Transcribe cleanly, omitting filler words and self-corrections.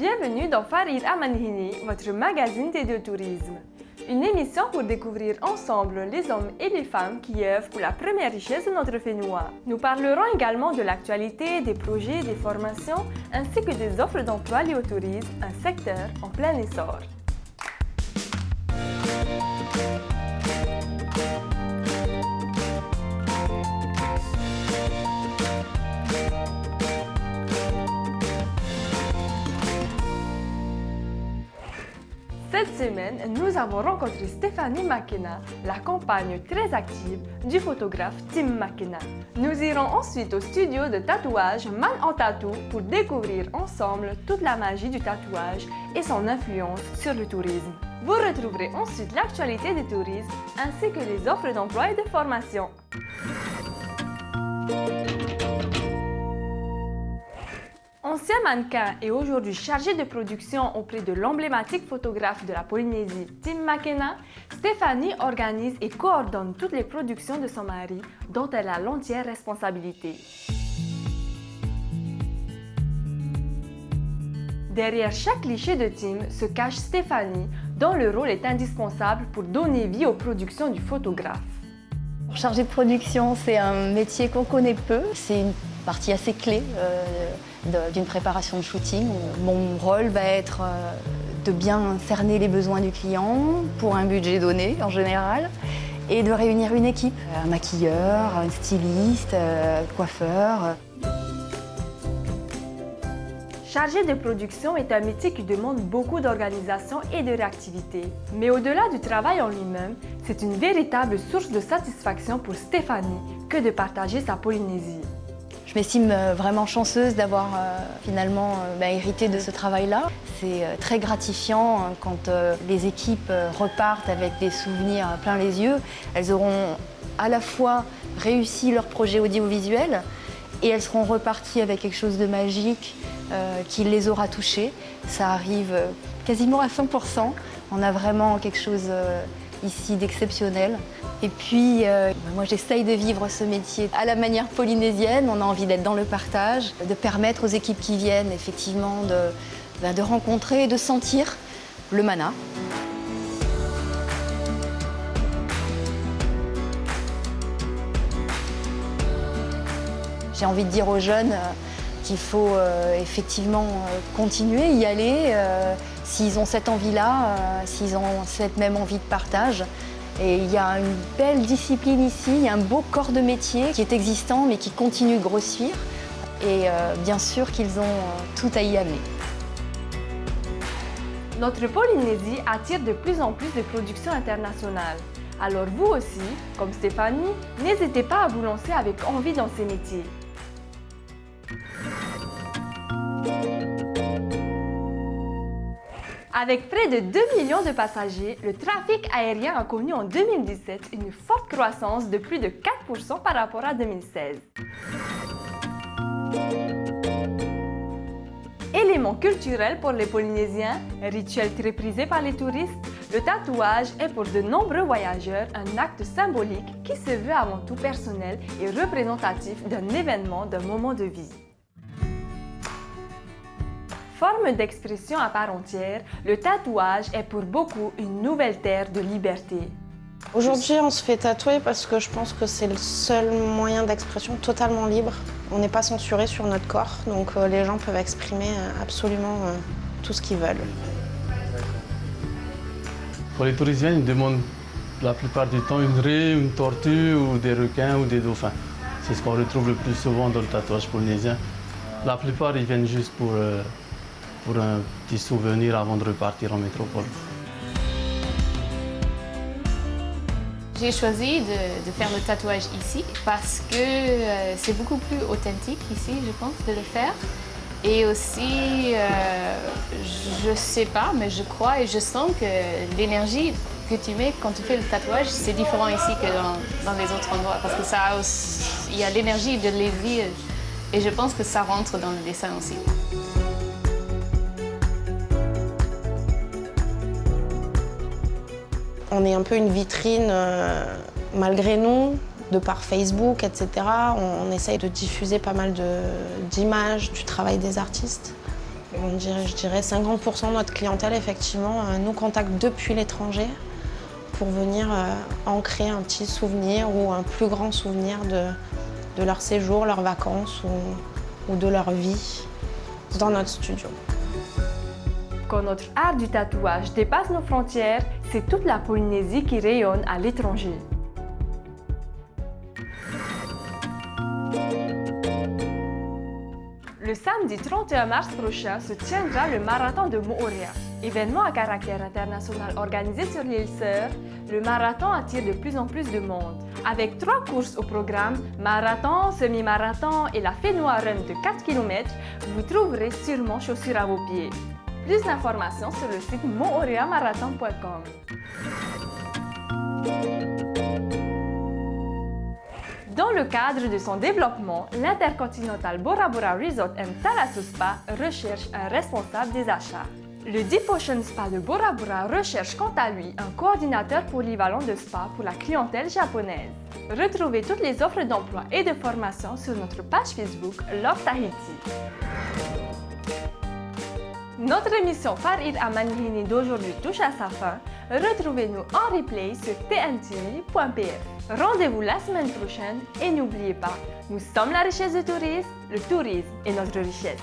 Bienvenue dans Farid Amanhini, votre magazine dédié au tourisme. Une émission pour découvrir ensemble les hommes et les femmes qui œuvrent pour la première richesse de notre Fénois. Nous parlerons également de l'actualité, des projets, des formations, ainsi que des offres d'emploi liées au tourisme, un secteur en plein essor. Cette semaine, nous avons rencontré Stéphanie Makena, la compagne très active du photographe Tim Makena. Nous irons ensuite au studio de tatouage Man en Tattoo pour découvrir ensemble toute la magie du tatouage et son influence sur le tourisme. Vous retrouverez ensuite l'actualité du tourisme ainsi que les offres d'emploi et de formation. Ancien mannequin et aujourd'hui chargé de production auprès de l'emblématique photographe de la Polynésie, Tim Makena, Stéphanie organise et coordonne toutes les productions de son mari, dont elle a l'entière responsabilité. Derrière chaque cliché de Tim se cache Stéphanie, dont le rôle est indispensable pour donner vie aux productions du photographe. Chargé de production, c'est un métier qu'on connaît peu. C'est une partie assez clé d'une préparation de shooting. Mon rôle va être de bien cerner les besoins du client pour un budget donné en général et de réunir une équipe, un maquilleur, un styliste, un coiffeur. Chargé de production est un métier qui demande beaucoup d'organisation et de réactivité. Mais au-delà du travail en lui-même, c'est une véritable source de satisfaction pour Stéphanie que de partager sa Polynésie. Je m'estime vraiment chanceuse d'avoir finalement hérité de ce travail-là. C'est très gratifiant quand les équipes repartent avec des souvenirs plein les yeux. Elles auront à la fois réussi leur projet audiovisuel et elles seront reparties avec quelque chose de magique qui les aura touchées. Ça arrive quasiment à 100%. On a vraiment quelque chose ici d'exceptionnel. Et puis, moi j'essaye de vivre ce métier à la manière polynésienne. On a envie d'être dans le partage, de permettre aux équipes qui viennent effectivement de rencontrer, de sentir le mana. J'ai envie de dire aux jeunes qu'il faut effectivement continuer, y aller, s'ils ont cette envie-là, s'ils ont cette même envie de partage. Et il y a une belle discipline ici, il y a un beau corps de métier qui est existant mais qui continue de grossir. Et bien sûr qu'ils ont tout à y amener. Notre Polynésie attire de plus en plus de productions internationales. Alors vous aussi, comme Stéphanie, n'hésitez pas à vous lancer avec envie dans ces métiers. Avec près de 2 millions de passagers, le trafic aérien a connu en 2017 une forte croissance de plus de 4% par rapport à 2016. Élément culturel pour les Polynésiens, rituel très prisé par les touristes, le tatouage est pour de nombreux voyageurs un acte symbolique qui se veut avant tout personnel et représentatif d'un événement, d'un moment de vie. Forme d'expression à part entière, le tatouage est pour beaucoup une nouvelle terre de liberté. Aujourd'hui, on se fait tatouer parce que je pense que c'est le seul moyen d'expression totalement libre. On n'est pas censuré sur notre corps, donc les gens peuvent exprimer absolument tout ce qu'ils veulent. Pour les touristes, ils demandent la plupart du temps une raie, une tortue ou des requins ou des dauphins. C'est ce qu'on retrouve le plus souvent dans le tatouage polynésien. La plupart, ils viennent juste pour un petit souvenir avant de repartir en métropole. J'ai choisi de faire le tatouage ici parce que c'est beaucoup plus authentique ici, je pense, de le faire. Et aussi, je sais pas, mais je crois et je sens que l'énergie que tu mets quand tu fais le tatouage, c'est différent ici que dans les autres endroits. Parce que il y a l'énergie de l'évir et je pense que ça rentre dans le dessin aussi. On est un peu une vitrine, malgré nous, de par Facebook, etc. On essaye de diffuser pas mal d'images du travail des artistes. Je dirais 50% de notre clientèle, effectivement, nous contacte depuis l'étranger pour venir ancrer un petit souvenir ou un plus grand souvenir de leur séjour, leurs vacances ou de leur vie dans notre studio. Quand notre art du tatouage dépasse nos frontières, c'est toute la Polynésie qui rayonne à l'étranger. Le samedi 31 mars prochain se tiendra le marathon de Moorea. Événement à caractère international organisé sur l'île Sœur, le marathon attire de plus en plus de monde. Avec 3 courses au programme, marathon, semi-marathon et la Whenua Run de 4 km, vous trouverez sûrement chaussures à vos pieds. Plus d'informations sur le site mooreamarathon.com. Dans le cadre de son développement, l'Intercontinental Bora Bora Resort & Thalasso Spa recherche un responsable des achats. Le Deep Ocean Spa de Bora Bora recherche quant à lui un coordinateur polyvalent de spa pour la clientèle japonaise. Retrouvez toutes les offres d'emploi et de formation sur notre page Facebook Love Tahiti. Notre émission Farid Amanhini d'aujourd'hui touche à sa fin. Retrouvez-nous en replay sur tntv.pf. Rendez-vous la semaine prochaine et n'oubliez pas, nous sommes la richesse du tourisme, le tourisme est notre richesse.